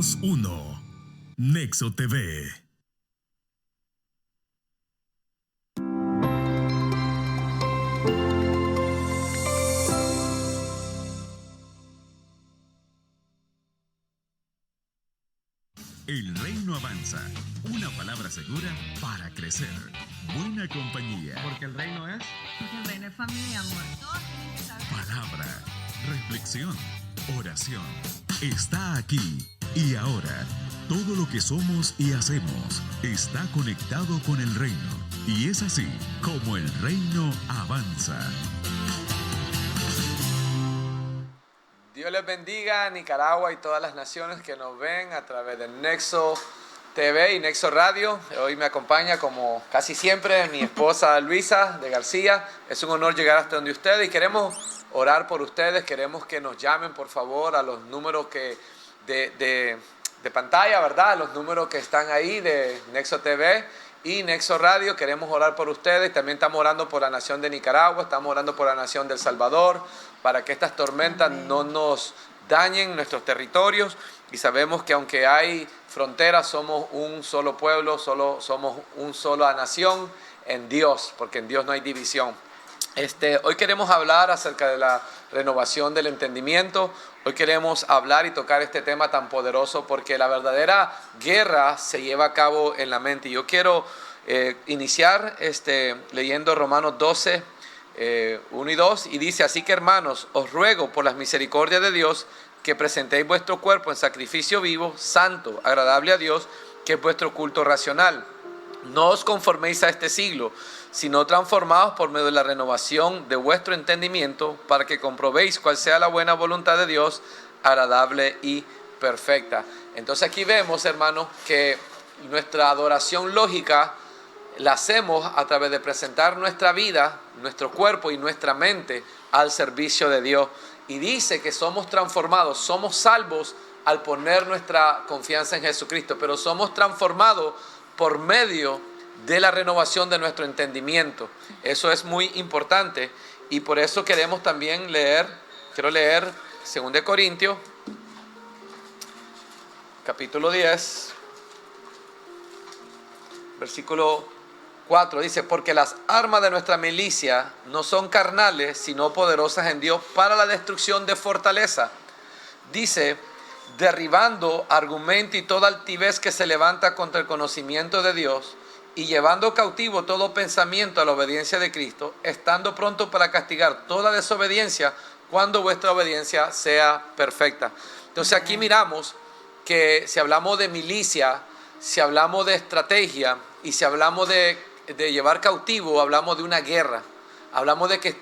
Somos uno. Nexo TV. El reino avanza. Una palabra segura para crecer. Buena compañía. Porque el reino es... Porque el reino es familia, amor. Todos tienen que saber. Palabra, reflexión, oración. Está aquí y ahora. Todo lo que somos y hacemos está conectado con el reino. Y es así como el reino avanza. Dios les bendiga a Nicaragua y todas las naciones que nos ven a través de Nexo TV y Nexo Radio. Hoy me acompaña, como casi siempre, mi esposa Luisa de García. Es un honor llegar hasta donde ustedes y queremos orar por ustedes. Queremos que nos llamen, por favor, a los números que de pantalla, ¿verdad? Los números que están ahí de Nexo TV y Nexo Radio. Queremos orar por ustedes. También estamos orando por la nación de Nicaragua, estamos orando por la nación de El Salvador, para que estas tormentas no nos dañen nuestros territorios. Y sabemos que aunque hay fronteras, somos un solo pueblo, somos una sola nación en Dios, porque en Dios no hay división. Hoy queremos hablar acerca de la renovación del entendimiento. Hoy queremos hablar y tocar este tema tan poderoso porque la verdadera guerra se lleva a cabo en la mente. Yo quiero iniciar leyendo Romanos 12, 1 y 2, y dice: así que, hermanos, os ruego por las misericordias de Dios que presentéis vuestro cuerpo en sacrificio vivo, santo, agradable a Dios, que es vuestro culto racional. No os conforméis a este siglo, sino transformaos por medio de la renovación de vuestro entendimiento, para que comprobéis cuál sea la buena voluntad de Dios, agradable y perfecta. Entonces aquí vemos, hermanos, que nuestra adoración lógica la hacemos a través de presentar nuestra vida, nuestro cuerpo y nuestra mente al servicio de Dios. Y dice que somos transformados, somos salvos al poner nuestra confianza en Jesucristo, pero somos transformados por medio de la renovación de nuestro entendimiento. Eso es muy importante y por eso queremos también quiero leer 2 Corintios, capítulo 10, versículo 4, dice: porque las armas de nuestra milicia no son carnales, sino poderosas en Dios para la destrucción de fortaleza. Dice: derribando argumento y toda altivez que se levanta contra el conocimiento de Dios, y llevando cautivo todo pensamiento a la obediencia de Cristo, estando pronto para castigar toda desobediencia cuando vuestra obediencia sea perfecta. Entonces aquí miramos que si hablamos de milicia, si hablamos de estrategia y si hablamos de llevar cautivo, hablamos de una guerra. Hablamos de que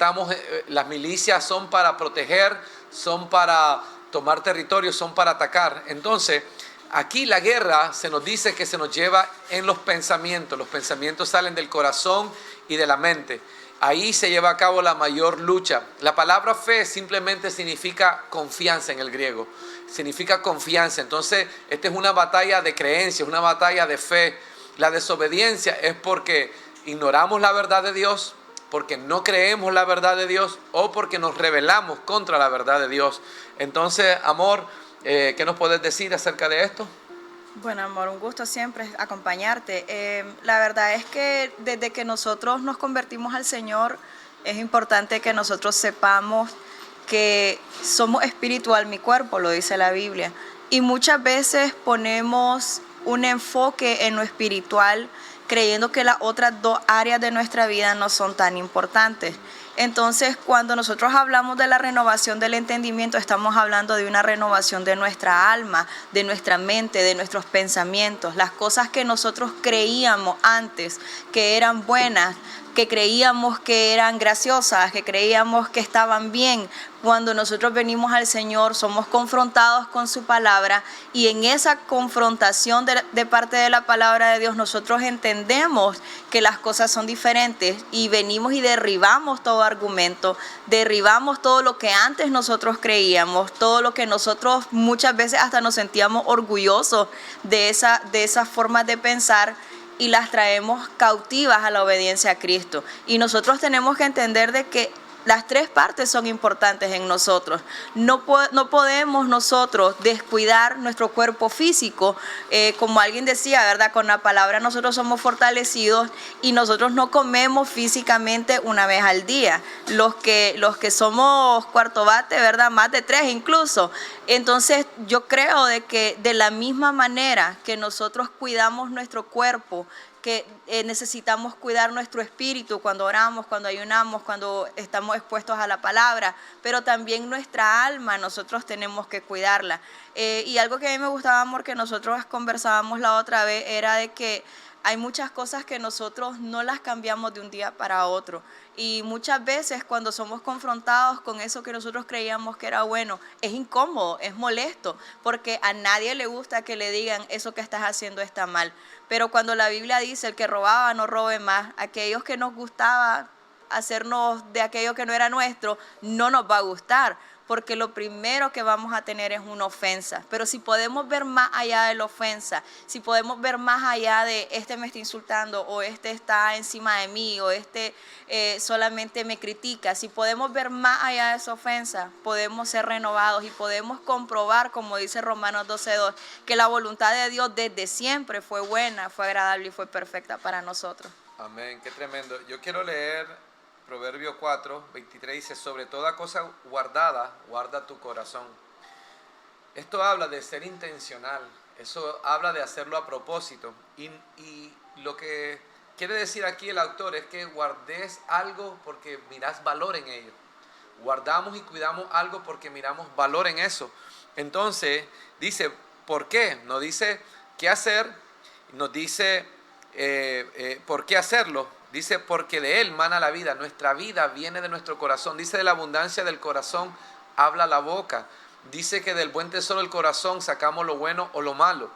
las milicias son para proteger, son para tomar territorio, son para atacar. Entonces, aquí la guerra se nos dice que se nos lleva en los pensamientos. Los pensamientos salen del corazón y de la mente. Ahí se lleva a cabo la mayor lucha. La palabra fe simplemente significa confianza en el griego. Significa confianza. Entonces, esta es una batalla de creencia, una batalla de fe. La desobediencia es porque ignoramos la verdad de Dios, porque no creemos la verdad de Dios o porque nos rebelamos contra la verdad de Dios. Entonces, amor, ¿qué nos puedes decir acerca de esto? Bueno, amor, un gusto siempre acompañarte. La verdad es que desde que nosotros nos convertimos al Señor, es importante que nosotros sepamos que somos espiritual, mi cuerpo, lo dice la Biblia. Y muchas veces ponemos un enfoque en lo espiritual, creyendo que las otras dos áreas de nuestra vida no son tan importantes. Entonces, cuando nosotros hablamos de la renovación del entendimiento, estamos hablando de una renovación de nuestra alma, de nuestra mente, de nuestros pensamientos. Las cosas que nosotros creíamos antes que eran buenas, que creíamos que eran graciosas, que creíamos que estaban bien. Cuando nosotros venimos al Señor, somos confrontados con su palabra y en esa confrontación de parte de la palabra de Dios, nosotros entendemos que las cosas son diferentes y venimos y derribamos todo argumento, derribamos todo lo que antes nosotros creíamos, todo lo que nosotros muchas veces hasta nos sentíamos orgullosos de esas formas de pensar, y las traemos cautivas a la obediencia a Cristo. Y nosotros tenemos que entender de que las tres partes son importantes en nosotros. No podemos nosotros descuidar nuestro cuerpo físico. Como alguien decía, ¿verdad? Con la palabra nosotros somos fortalecidos y nosotros no comemos físicamente una vez al día. Los que somos cuarto bate, ¿verdad? Más de 3 incluso. Entonces yo creo de que de la misma manera que nosotros cuidamos nuestro cuerpo, que necesitamos cuidar nuestro espíritu cuando oramos, cuando ayunamos, cuando estamos expuestos a la palabra, pero también nuestra alma nosotros tenemos que cuidarla. Y algo que a mí me gustaba, amor, que nosotros conversábamos la otra vez, era de que hay muchas cosas que nosotros no las cambiamos de un día para otro. Y muchas veces cuando somos confrontados con eso que nosotros creíamos que era bueno, es incómodo, es molesto, porque a nadie le gusta que le digan eso que estás haciendo está mal. Pero cuando la Biblia dice el que robaba no robe más, aquellos que nos gustaba hacernos de aquello que no era nuestro, no nos va a gustar, porque lo primero que vamos a tener es una ofensa. Pero si podemos ver más allá de la ofensa, si podemos ver más allá de este me está insultando o este está encima de mí o este solamente me critica, si podemos ver más allá de esa ofensa, podemos ser renovados y podemos comprobar, como dice Romanos 12:2, que la voluntad de Dios desde siempre fue buena, fue agradable y fue perfecta para nosotros. Amén, qué tremendo. Yo quiero leer Proverbio 4:23, dice, sobre toda cosa guardada, guarda tu corazón. Esto habla de ser intencional, eso habla de hacerlo a propósito. Y lo que quiere decir aquí el autor es que guardes algo porque miras valor en ello. Guardamos y cuidamos algo porque miramos valor en eso. Entonces, dice, ¿por qué? Nos dice qué hacer, nos dice por qué hacerlo. Dice, porque de él mana la vida. Nuestra vida viene de nuestro corazón. Dice, de la abundancia del corazón habla la boca. Dice que del buen tesoro del corazón sacamos lo bueno o lo malo.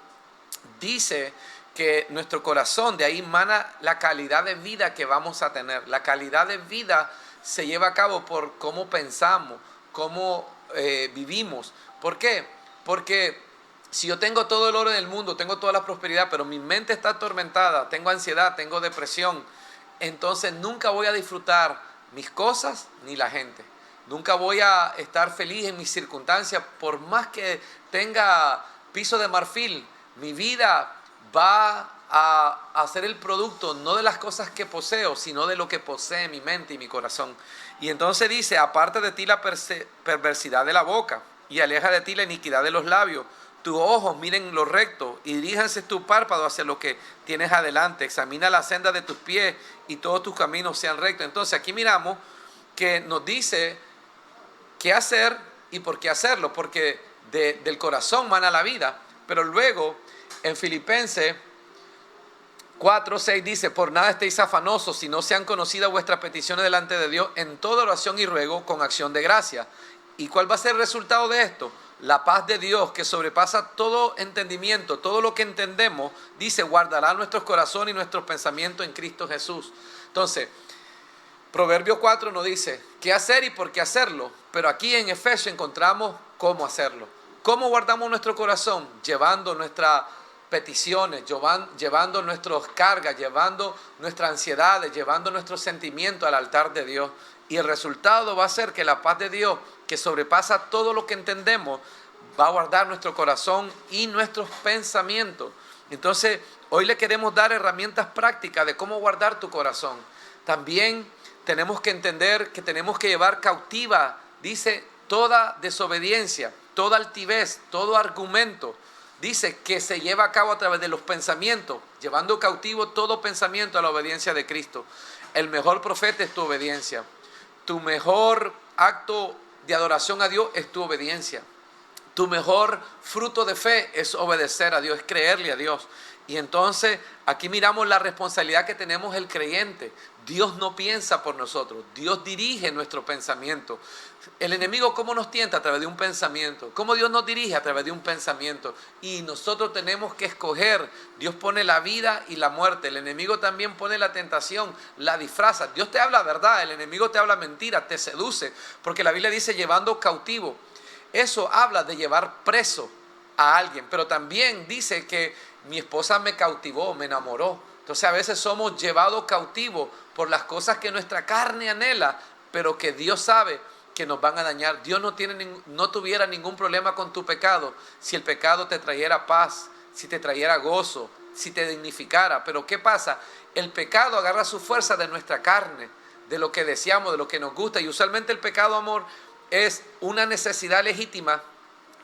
Dice que nuestro corazón, de ahí mana la calidad de vida que vamos a tener. La calidad de vida se lleva a cabo por cómo pensamos, cómo vivimos. ¿Por qué? Porque si yo tengo todo el oro del mundo, tengo toda la prosperidad, pero mi mente está atormentada, tengo ansiedad, tengo depresión, entonces nunca voy a disfrutar mis cosas ni la gente. Nunca voy a estar feliz en mis circunstancias. Por más que tenga piso de marfil, mi vida va a ser el producto no de las cosas que poseo, sino de lo que posee mi mente y mi corazón. Y entonces dice, aparte de ti la perversidad de la boca y aleja de ti la iniquidad de los labios. Tus ojos miren lo recto y diríjanse tu párpado hacia lo que tienes adelante. Examina la senda de tus pies y todos tus caminos sean rectos. Entonces aquí miramos que nos dice qué hacer y por qué hacerlo, porque del corazón mana la vida. Pero luego en Filipenses 4:6 dice, por nada estéis afanosos, si no sean conocidas vuestras peticiones delante de Dios en toda oración y ruego con acción de gracia. ¿Y cuál va a ser el resultado de esto? La paz de Dios que sobrepasa todo entendimiento, todo lo que entendemos, dice, guardará nuestros corazones y nuestros pensamientos en Cristo Jesús. Entonces, Proverbio 4 nos dice qué hacer y por qué hacerlo, pero aquí en Efesios encontramos cómo hacerlo. ¿Cómo guardamos nuestro corazón? Llevando nuestras peticiones, llevando nuestras cargas, llevando nuestras ansiedades, llevando nuestros sentimientos al altar de Dios. Y el resultado va a ser que la paz de Dios, que sobrepasa todo lo que entendemos, va a guardar nuestro corazón y nuestros pensamientos. Entonces, hoy le queremos dar herramientas prácticas de cómo guardar tu corazón. También tenemos que entender que tenemos que llevar cautiva, dice, toda desobediencia, toda altivez, todo argumento. Dice que se lleva a cabo a través de los pensamientos, llevando cautivo todo pensamiento a la obediencia de Cristo. El mejor profeta es tu obediencia. Tu mejor acto de adoración a Dios es tu obediencia. Tu mejor fruto de fe es obedecer a Dios, es creerle a Dios. Y entonces aquí miramos la responsabilidad que tenemos el creyente. Dios no piensa por nosotros, Dios dirige nuestro pensamiento. El enemigo, ¿cómo nos tienta? A través de un pensamiento. ¿Cómo Dios nos dirige? A través de un pensamiento. Y nosotros tenemos que escoger. Dios pone la vida y la muerte. El enemigo también pone la tentación, la disfraza. Dios te habla verdad, el enemigo te habla mentira, te seduce. Porque la Biblia dice llevando cautivo. Eso habla de llevar preso a alguien. Pero también dice que mi esposa me cautivó, me enamoró. Entonces a veces somos llevados cautivos por las cosas que nuestra carne anhela, pero que Dios sabe que nos van a dañar. Dios no tuviera ningún problema con tu pecado si el pecado te trayera paz, si te trayera gozo, si te dignificara. Pero ¿qué pasa? El pecado agarra su fuerza de nuestra carne, de lo que deseamos, de lo que nos gusta. Y usualmente el pecado, amor, es una necesidad legítima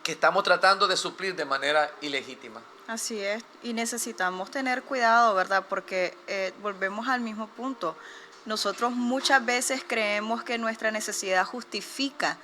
que estamos tratando de suplir de manera ilegítima. Así es, y necesitamos tener cuidado, ¿verdad? Porque volvemos al mismo punto. Nosotros muchas veces creemos que nuestra necesidad justifica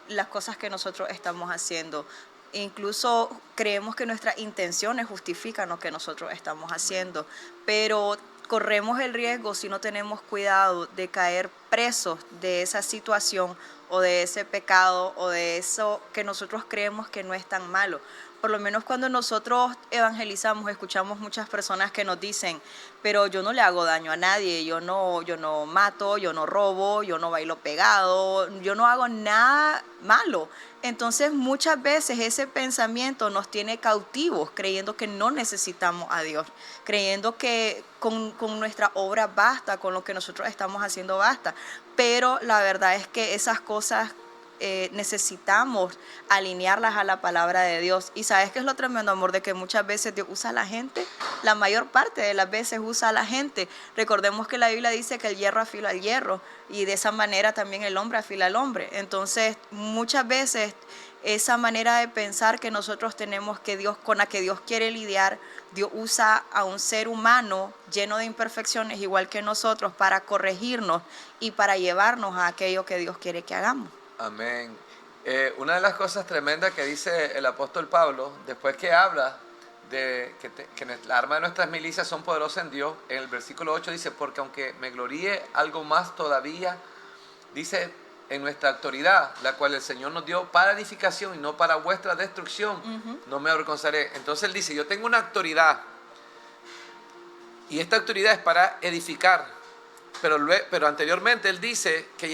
las cosas que nosotros estamos haciendo. Incluso creemos que nuestras intenciones justifican lo que nosotros estamos haciendo, pero corremos el riesgo, si no tenemos cuidado, de caer presos de esa situación o de ese pecado o de eso que nosotros creemos que no es tan malo. Por lo menos cuando nosotros evangelizamos, escuchamos muchas personas que nos dicen, pero yo no le hago daño a nadie, yo no mato, yo no robo, yo no bailo pegado, yo no hago nada malo. Entonces muchas veces ese pensamiento nos tiene cautivos, creyendo que no necesitamos a Dios, creyendo que con nuestra obra basta, con lo que nosotros estamos haciendo basta. Pero la verdad es que esas cosas necesitamos alinearlas a la palabra de Dios. Y sabes que es lo tremendo, amor, de que muchas veces Dios usa a la gente, la mayor parte de las veces usa a la gente. Recordemos que la Biblia dice que el hierro afila el hierro, y de esa manera también el hombre afila al hombre. Entonces muchas veces esa manera de pensar que nosotros tenemos, que Dios, con la que Dios quiere lidiar, Dios usa a un ser humano lleno de imperfecciones igual que nosotros para corregirnos y para llevarnos a aquello que Dios quiere que hagamos. Amén. Una de las cosas tremendas que dice el apóstol Pablo, después que habla de que la arma de nuestras milicias son poderosas en Dios, en el versículo 8 dice, porque aunque me gloríe algo más todavía, dice, en nuestra autoridad, la cual el Señor nos dio para edificación y no para vuestra destrucción, no me avergonzaré. Entonces él dice, yo tengo una autoridad, y esta autoridad es para edificar, pero anteriormente él dice que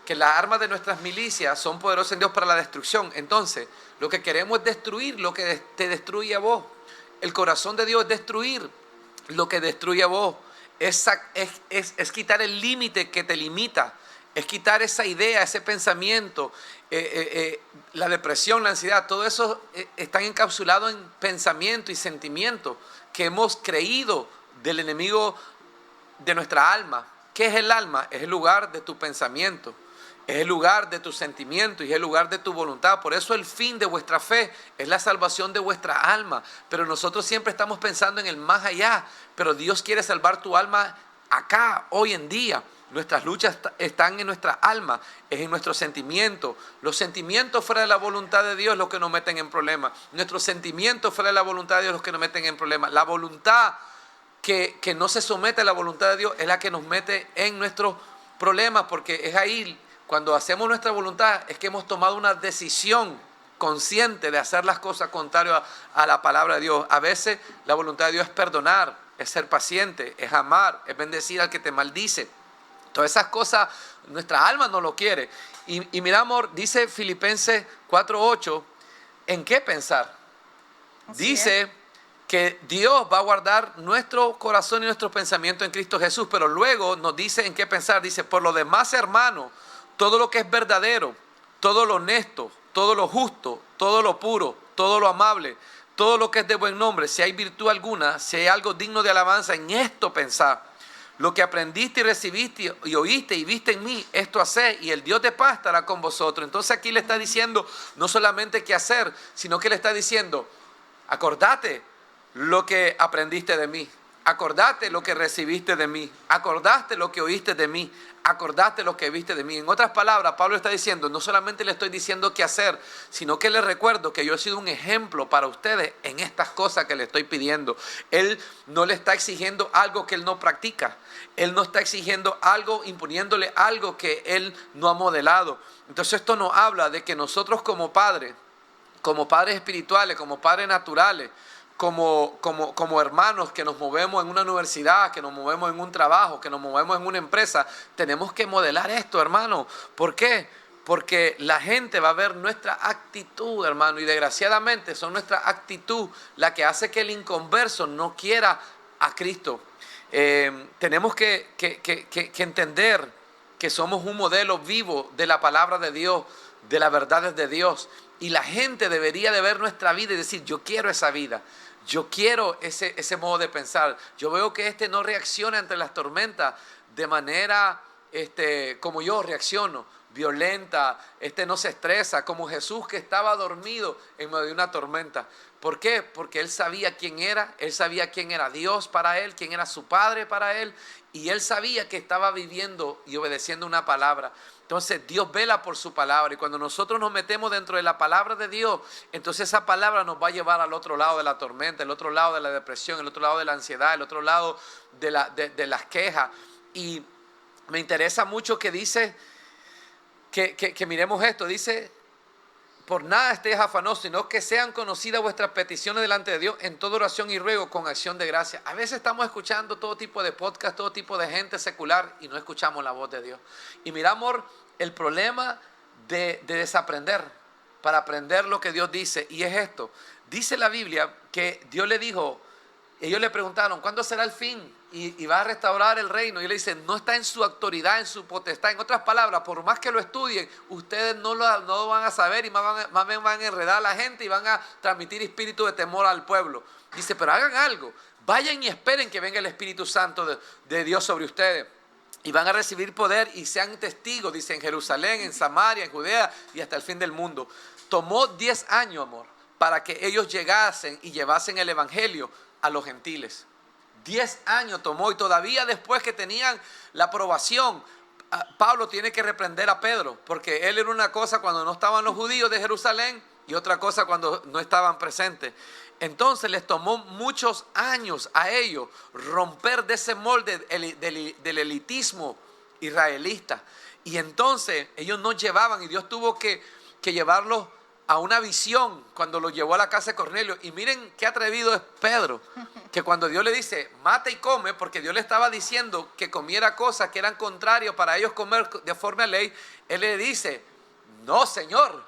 que las armas de nuestras milicias son poderosas en Dios para la destrucción. Entonces, lo que queremos es destruir lo que te destruye a vos. El corazón de Dios es destruir lo que destruye a vos. Es quitar el límite que te limita. Es quitar esa idea, ese pensamiento, la depresión, la ansiedad. Todo eso está encapsulado en pensamiento y sentimiento que hemos creído del enemigo de nuestra alma. ¿Qué es el alma? Es el lugar de tu pensamiento. Es el lugar de tu sentimiento y es el lugar de tu voluntad. Por eso el fin de vuestra fe es la salvación de vuestra alma. Pero nosotros siempre estamos pensando en el más allá. Pero Dios quiere salvar tu alma acá, hoy en día. Nuestras luchas están en nuestra alma, es en nuestros sentimientos. Los sentimientos fuera de la voluntad de Dios los que nos meten en problemas. Nuestros sentimientos fuera de la voluntad de Dios los que nos meten en problemas. La voluntad que no se somete a la voluntad de Dios es la que nos mete en nuestros problemas, porque es ahí, cuando hacemos nuestra voluntad, es que hemos tomado una decisión consciente de hacer las cosas contrarias a la palabra de Dios. A veces la voluntad de Dios es perdonar, es ser paciente, es amar, es bendecir al que te maldice. Todas esas cosas, nuestra alma no lo quiere. Y mira, amor, dice Filipenses 4:8, ¿en qué pensar? Dice que Dios va a guardar nuestro corazón y nuestro pensamiento en Cristo Jesús, pero luego nos dice en qué pensar. Dice, por lo demás, hermano, todo lo que es verdadero, todo lo honesto, todo lo justo, todo lo puro, todo lo amable, todo lo que es de buen nombre, si hay virtud alguna, si hay algo digno de alabanza, en esto pensad. Lo que aprendiste y recibiste y oíste y viste en mí, esto haced, y el Dios de paz estará con vosotros. Entonces aquí le está diciendo no solamente qué hacer, sino que le está diciendo, acordate lo que aprendiste de mí, acordate lo que recibiste de mí, acordate lo que oíste de mí, acordate lo que viste de mí. En otras palabras, Pablo está diciendo, no solamente le estoy diciendo qué hacer, sino que le recuerdo que yo he sido un ejemplo para ustedes en estas cosas que le estoy pidiendo. Él no le está exigiendo algo que él no practica. Él no está exigiendo algo, imponiéndole algo que él no ha modelado. Entonces esto nos habla de que nosotros como padres espirituales, como padres naturales, como hermanos que nos movemos en una universidad, que nos movemos en un trabajo, que nos movemos en una empresa, tenemos que modelar esto, hermano. ¿Por qué? Porque la gente va a ver nuestra actitud, hermano, y desgraciadamente son nuestra actitud la que hace que el inconverso no quiera a Cristo. Tenemos que entender que somos un modelo vivo de la palabra de Dios, de las verdades de Dios. Y la gente debería de ver nuestra vida y decir, yo quiero esa vida. Yo quiero ese modo de pensar. Yo veo que no reacciona ante las tormentas de manera como yo reacciono, violenta. No se estresa, como Jesús, que estaba dormido en medio de una tormenta. ¿Por qué? Porque él sabía quién era Dios para él, quién era su Padre para él, y él sabía que estaba viviendo y obedeciendo una palabra. Entonces Dios vela por su palabra, y cuando nosotros nos metemos dentro de la palabra de Dios, entonces esa palabra nos va a llevar al otro lado de la tormenta, el otro lado de la depresión, el otro lado de la ansiedad, el otro lado de las quejas. Y me interesa mucho que dice, que miremos esto, dice: por nada estéis afanosos, sino que sean conocidas vuestras peticiones delante de Dios en toda oración y ruego con acción de gracia. A veces estamos escuchando todo tipo de podcast, todo tipo de gente secular, y no escuchamos la voz de Dios. Y miramos el problema de desaprender para aprender lo que Dios dice. Y es esto: dice la Biblia que Dios le dijo, ellos le preguntaron, ¿cuándo será el fin? Y va a restaurar el reino. Y él le dice, no está en su autoridad, en su potestad. En otras palabras, por más que lo estudien, ustedes no lo van a saber, y más bien van a enredar a la gente y van a transmitir espíritu de temor al pueblo. Dice, pero hagan algo. Vayan y esperen que venga el Espíritu Santo de Dios sobre ustedes. Y van a recibir poder y sean testigos, dice, en Jerusalén, en Samaria, en Judea y hasta el fin del mundo. Tomó 10 años, amor, para que ellos llegasen y llevasen el evangelio a los gentiles. 10 años tomó, y todavía después que tenían la aprobación, Pablo tiene que reprender a Pedro, porque él era una cosa cuando no estaban los judíos de Jerusalén y otra cosa cuando no estaban presentes. Entonces les tomó muchos años a ellos romper de ese molde del elitismo israelita. Y entonces ellos no llevaban, y Dios tuvo que llevarlos a una visión cuando lo llevó a la casa de Cornelio. Y miren qué atrevido es Pedro, que cuando Dios le dice mata y come, porque Dios le estaba diciendo que comiera cosas que eran contrarias para ellos comer de forma de ley, él le dice, no, Señor,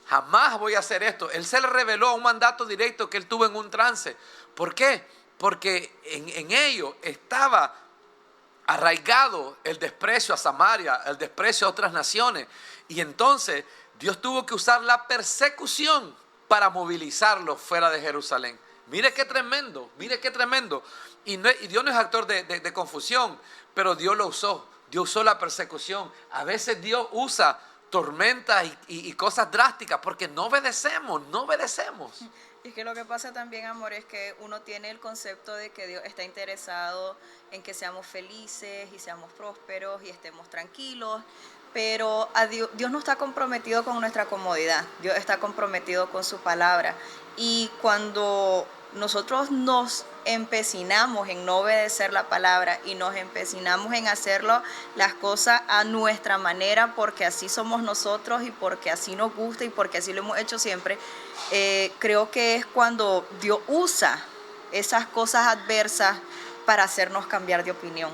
jamás voy a hacer esto. Él se le reveló un mandato directo que él tuvo en un trance. ¿Por qué? Porque en ello estaba arraigado el desprecio a Samaria, el desprecio a otras naciones. Y entonces Dios tuvo que usar la persecución para movilizarlo fuera de Jerusalén. Mire qué tremendo, mire qué tremendo. Y Dios no es actor de confusión, pero Dios lo usó. Dios usó la persecución. A veces Dios usa tormentas y cosas drásticas porque no obedecemos. Y es que lo que pasa también, amor, es que uno tiene el concepto de que Dios está interesado en que seamos felices y seamos prósperos y estemos tranquilos. Pero Dios no está comprometido con nuestra comodidad, Dios está comprometido con su palabra. Y cuando nosotros nos empecinamos en no obedecer la palabra y nos empecinamos en hacerlo las cosas a nuestra manera, porque así somos nosotros y porque así nos gusta y porque así lo hemos hecho siempre, creo que es cuando Dios usa esas cosas adversas para hacernos cambiar de opinión,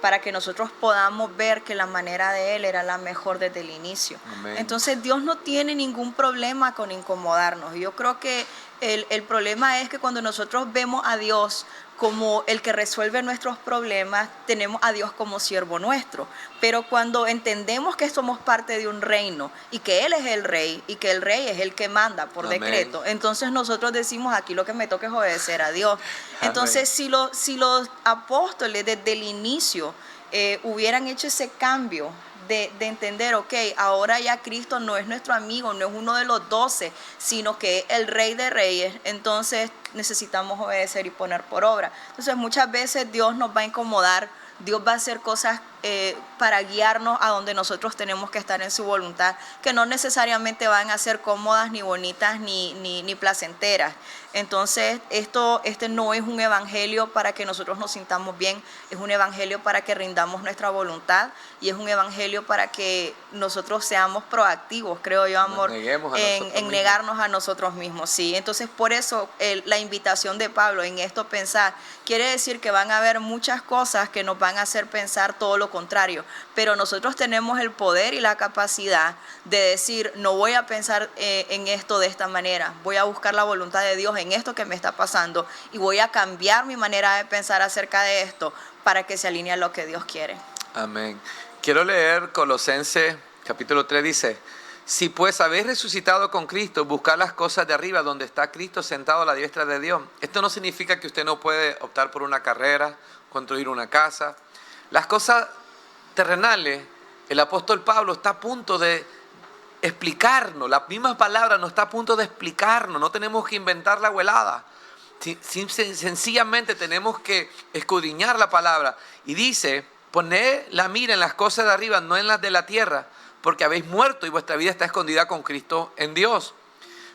para que nosotros podamos ver que la manera de Él era la mejor desde el inicio. Amén. Entonces Dios no tiene ningún problema con incomodarnos. Yo creo que el problema es que cuando nosotros vemos a Dios como el que resuelve nuestros problemas, tenemos a Dios como siervo nuestro. Pero cuando entendemos que somos parte de un reino y que Él es el rey y que el rey es el que manda por Amén. Decreto, entonces nosotros decimos, aquí lo que me toca es obedecer a Dios. Entonces, si los apóstoles desde el inicio hubieran hecho ese cambio de entender, ok, ahora ya Cristo no es nuestro amigo, no es uno de los 12, sino que es el Rey de Reyes, entonces necesitamos obedecer y poner por obra. Entonces muchas veces Dios nos va a incomodar, Dios va a hacer cosas para guiarnos a donde nosotros tenemos que estar en su voluntad, que no necesariamente van a ser cómodas, ni bonitas, ni placenteras. Entonces, este no es un evangelio para que nosotros nos sintamos bien, es un evangelio para que rindamos nuestra voluntad y es un evangelio para que nosotros seamos proactivos, creo yo, amor, en negarnos a nosotros mismos. Sí, entonces por eso la invitación de Pablo en esto pensar, quiere decir que van a haber muchas cosas que nos van a hacer pensar todo lo contrario, pero nosotros tenemos el poder y la capacidad de decir, no voy a pensar en esto de esta manera, voy a buscar la voluntad de Dios en esto que me está pasando y voy a cambiar mi manera de pensar acerca de esto para que se alinee a lo que Dios quiere. Amén. Quiero leer Colosenses capítulo 3, dice: si pues habéis resucitado con Cristo, buscad las cosas de arriba, donde está Cristo sentado a la diestra de Dios. Esto no significa que usted no puede optar por una carrera, construir una casa. Las cosas terrenales, el apóstol Pablo está a punto de explicarnos, las mismas palabras nos está a punto de explicarnos, no tenemos que inventar la abuelada. Sencillamente tenemos que escudriñar la palabra. Y dice: poned la mira en las cosas de arriba, no en las de la tierra, porque habéis muerto y vuestra vida está escondida con Cristo en Dios.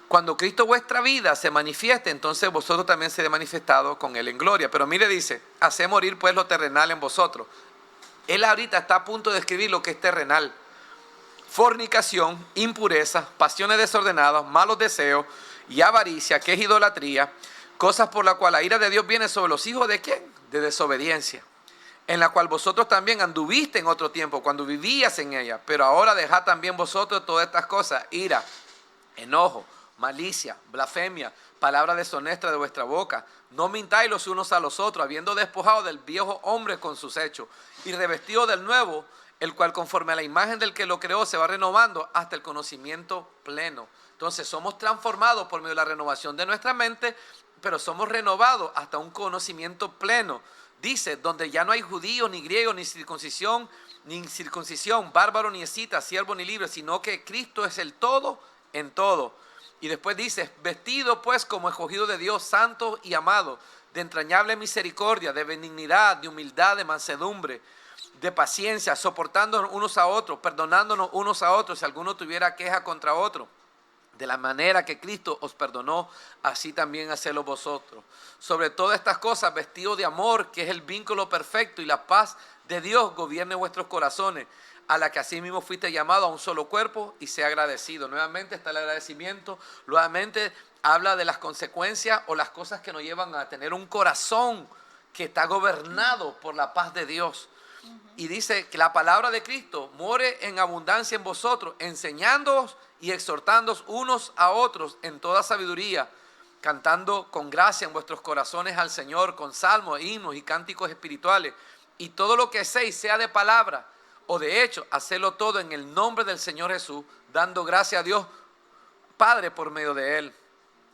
Cuando Cristo vuestra vida se manifieste, entonces vosotros también seréis manifestados con Él en gloria. Pero mire, dice: haced morir pues lo terrenal en vosotros. Él ahorita está a punto de escribir lo que es terrenal: fornicación, impureza, pasiones desordenadas, malos deseos y avaricia, que es idolatría, cosas por la cual la ira de Dios viene sobre los hijos ¿de quién? De desobediencia, en la cual vosotros también anduviste en otro tiempo, cuando vivías en ella. Pero ahora dejad también vosotros todas estas cosas: ira, enojo, malicia, blasfemia, palabra deshonesta de vuestra boca. No mintáis los unos a los otros, habiendo despojado del viejo hombre con sus hechos, y revestido del nuevo, el cual conforme a la imagen del que lo creó se va renovando hasta el conocimiento pleno. Entonces somos transformados por medio de la renovación de nuestra mente, pero somos renovados hasta un conocimiento pleno. Dice: donde ya no hay judío, ni griego, ni circuncisión, bárbaro, ni escita, siervo, ni libre, sino que Cristo es el todo en todo. Y después dice: vestido pues como escogido de Dios, santo y amado, de entrañable misericordia, de benignidad, de humildad, de mansedumbre, de paciencia, soportándonos unos a otros, perdonándonos unos a otros si alguno tuviera queja contra otro. De la manera que Cristo os perdonó, así también hacedlo vosotros. Sobre todas estas cosas, vestidos de amor, que es el vínculo perfecto, y la paz de Dios gobierne vuestros corazones, a la que así mismo fuiste llamado a un solo cuerpo, y sea agradecido. Nuevamente está el agradecimiento. Nuevamente habla de las consecuencias o las cosas que nos llevan a tener un corazón que está gobernado por la paz de Dios. Y dice que la palabra de Cristo more en abundancia en vosotros, enseñándoos y exhortándoos unos a otros en toda sabiduría, cantando con gracia en vuestros corazones al Señor, con salmos, himnos y cánticos espirituales. Y todo lo que hacéis, sea de palabra o de hecho, hacedlo todo en el nombre del Señor Jesús, dando gracia a Dios Padre por medio de Él.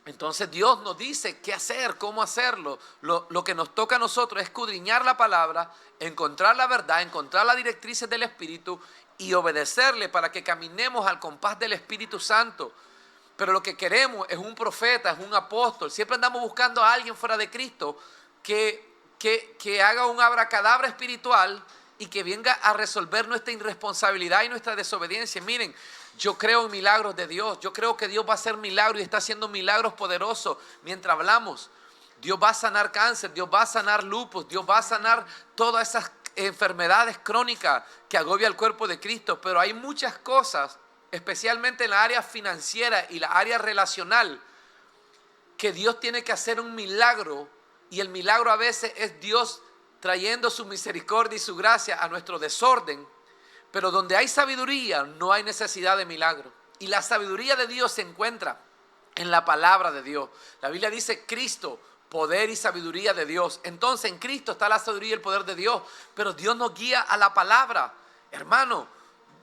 Entonces Dios nos dice qué hacer, cómo hacerlo. Lo que nos toca a nosotros es escudriñar la palabra, encontrar la verdad, encontrar las directrices del Espíritu y obedecerle para que caminemos al compás del Espíritu Santo. Pero lo que queremos es un profeta, es un apóstol. Siempre andamos buscando a alguien fuera de Cristo que haga un abracadabra espiritual y que venga a resolver nuestra irresponsabilidad y nuestra desobediencia. Miren, yo creo en milagros de Dios. Yo creo que Dios va a hacer milagros y está haciendo milagros poderosos mientras hablamos. Dios va a sanar cáncer, Dios va a sanar lupus, Dios va a sanar todas esas enfermedades crónicas que agobia el cuerpo de Cristo. Pero hay muchas cosas, especialmente en la área financiera y la área relacional, que Dios tiene que hacer un milagro. Y el milagro a veces es Dios trayendo su misericordia y su gracia a nuestro desorden. Pero donde hay sabiduría no hay necesidad de milagro. Y la sabiduría de Dios se encuentra en la palabra de Dios. La Biblia dice Cristo, poder y sabiduría de Dios. Entonces en Cristo está la sabiduría y el poder de Dios. Pero Dios nos guía a la palabra. Hermano,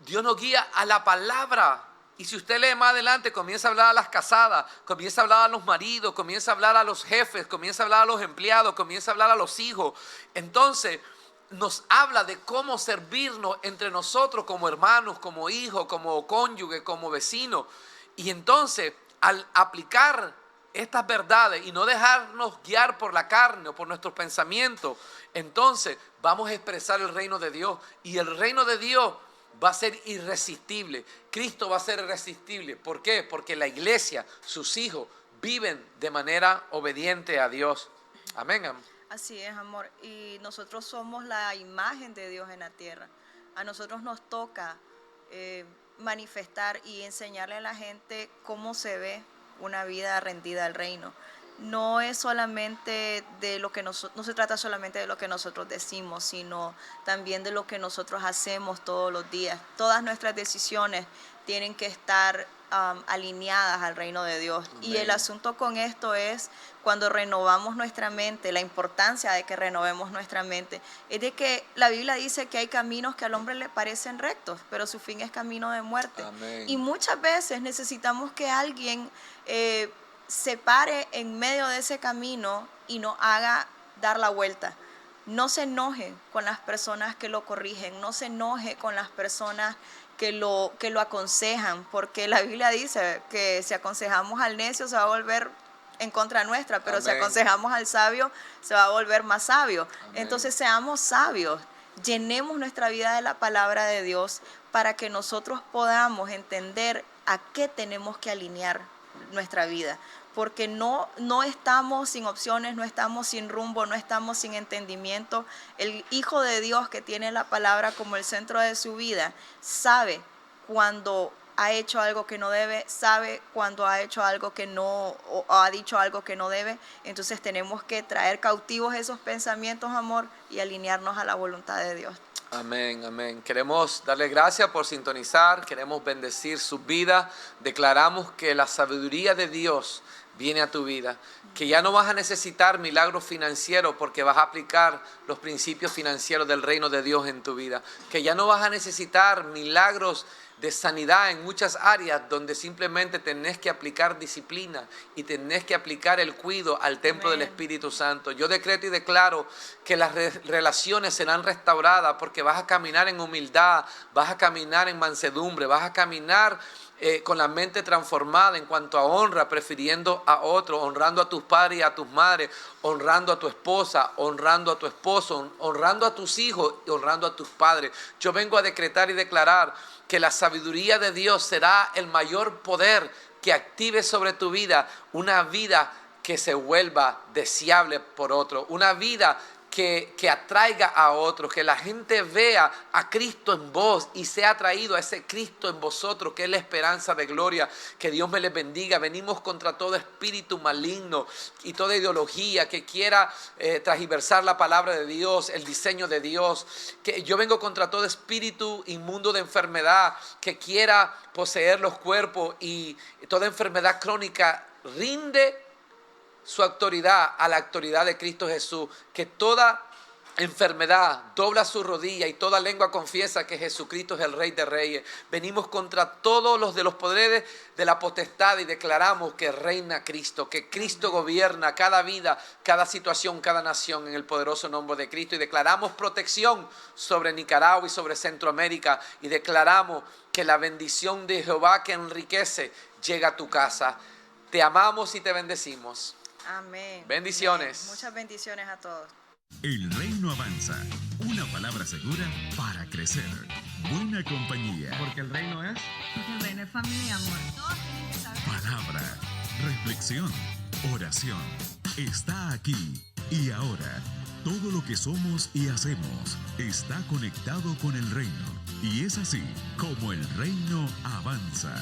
Dios nos guía a la palabra. Y si usted lee más adelante, comienza a hablar a las casadas, comienza a hablar a los maridos, comienza a hablar a los jefes, comienza a hablar a los empleados, comienza a hablar a los hijos. Entonces nos habla de cómo servirnos entre nosotros como hermanos, como hijos, como cónyuge, como vecinos. Y entonces al aplicar estas verdades y no dejarnos guiar por la carne o por nuestros pensamientos, entonces vamos a expresar el reino de Dios. Y el reino de Dios va a ser irresistible. Cristo va a ser irresistible. ¿Por qué? Porque la iglesia, sus hijos, viven de manera obediente a Dios. Amén. Así es, amor. Y nosotros somos la imagen de Dios en la tierra. A nosotros nos toca manifestar y enseñarle a la gente cómo se ve una vida rendida al reino. No es solamente de lo que no se trata solamente de lo que nosotros decimos, sino también de lo que nosotros hacemos todos los días. Todas nuestras decisiones tienen que estar alineadas al reino de Dios. Amén. Y el asunto con esto es cuando renovamos nuestra mente, la importancia de que renovemos nuestra mente, es de que la Biblia dice que hay caminos que al hombre le parecen rectos, pero su fin es camino de muerte. Amén. Y muchas veces necesitamos que alguien se pare en medio de ese camino y nos haga dar la vuelta. No se enoje con las personas que lo corrigen, no se enoje con las personas que lo aconsejan, porque la Biblia dice que si aconsejamos al necio se va a volver en contra nuestra, pero Amén. si aconsejamos al sabio se va a volver más sabio. Amén. Entonces seamos sabios, llenemos nuestra vida de la palabra de Dios para que nosotros podamos entender a qué tenemos que alinear nuestra vida. Porque no estamos sin opciones, no estamos sin rumbo, no estamos sin entendimiento. El Hijo de Dios que tiene la palabra como el centro de su vida, sabe cuando ha hecho algo que no debe, sabe cuando ha hecho algo que no, o ha dicho algo que no debe. Entonces tenemos que traer cautivos esos pensamientos, amor, y alinearnos a la voluntad de Dios. Amén, amén. Queremos darle gracias por sintonizar, queremos bendecir su vida. Declaramos que la sabiduría de Dios viene a tu vida, que ya no vas a necesitar milagros financieros porque vas a aplicar los principios financieros del reino de Dios en tu vida, que ya no vas a necesitar milagros de sanidad en muchas áreas donde simplemente tenés que aplicar disciplina y tenés que aplicar el cuidado al templo del Espíritu Santo. Yo decreto y declaro que las relaciones serán restauradas porque vas a caminar en humildad, vas a caminar en mansedumbre, vas a caminar con la mente transformada en cuanto a honra, prefiriendo a otro, honrando a tus padres y a tus madres, honrando a tu esposa, honrando a tu esposo, honrando a tus hijos y honrando a tus padres. Yo vengo a decretar y declarar que la sabiduría de Dios será el mayor poder que active sobre tu vida, una vida que se vuelva deseable por otro, una vida que atraiga a otros, que la gente vea a Cristo en vos y sea atraído a ese Cristo en vosotros, que es la esperanza de gloria. Que Dios me les bendiga. Venimos contra todo espíritu maligno y toda ideología que quiera transversar la palabra de Dios, el diseño de Dios. Que yo vengo contra todo espíritu inmundo de enfermedad que quiera poseer los cuerpos, y toda enfermedad crónica rinde su autoridad a la autoridad de Cristo Jesús. Que toda enfermedad dobla su rodilla y toda lengua confiesa que Jesucristo es el Rey de Reyes. Venimos contra todos los de los poderes de la potestad y declaramos que reina Cristo, que Cristo gobierna cada vida, cada situación, cada nación en el poderoso nombre de Cristo. Y declaramos protección sobre Nicaragua y sobre Centroamérica, y declaramos que la bendición de Jehová que enriquece llega a tu casa. Te amamos y te bendecimos. Amén. Bendiciones. Amén. Muchas bendiciones a todos. El reino avanza. Una palabra segura para crecer. Buena compañía. Porque el reino es... Porque el reino es familia, amor. Todos tienen que saber. Palabra. Reflexión. Oración. Está aquí y ahora. Todo lo que somos y hacemos está conectado con el reino. Y es así como el reino avanza.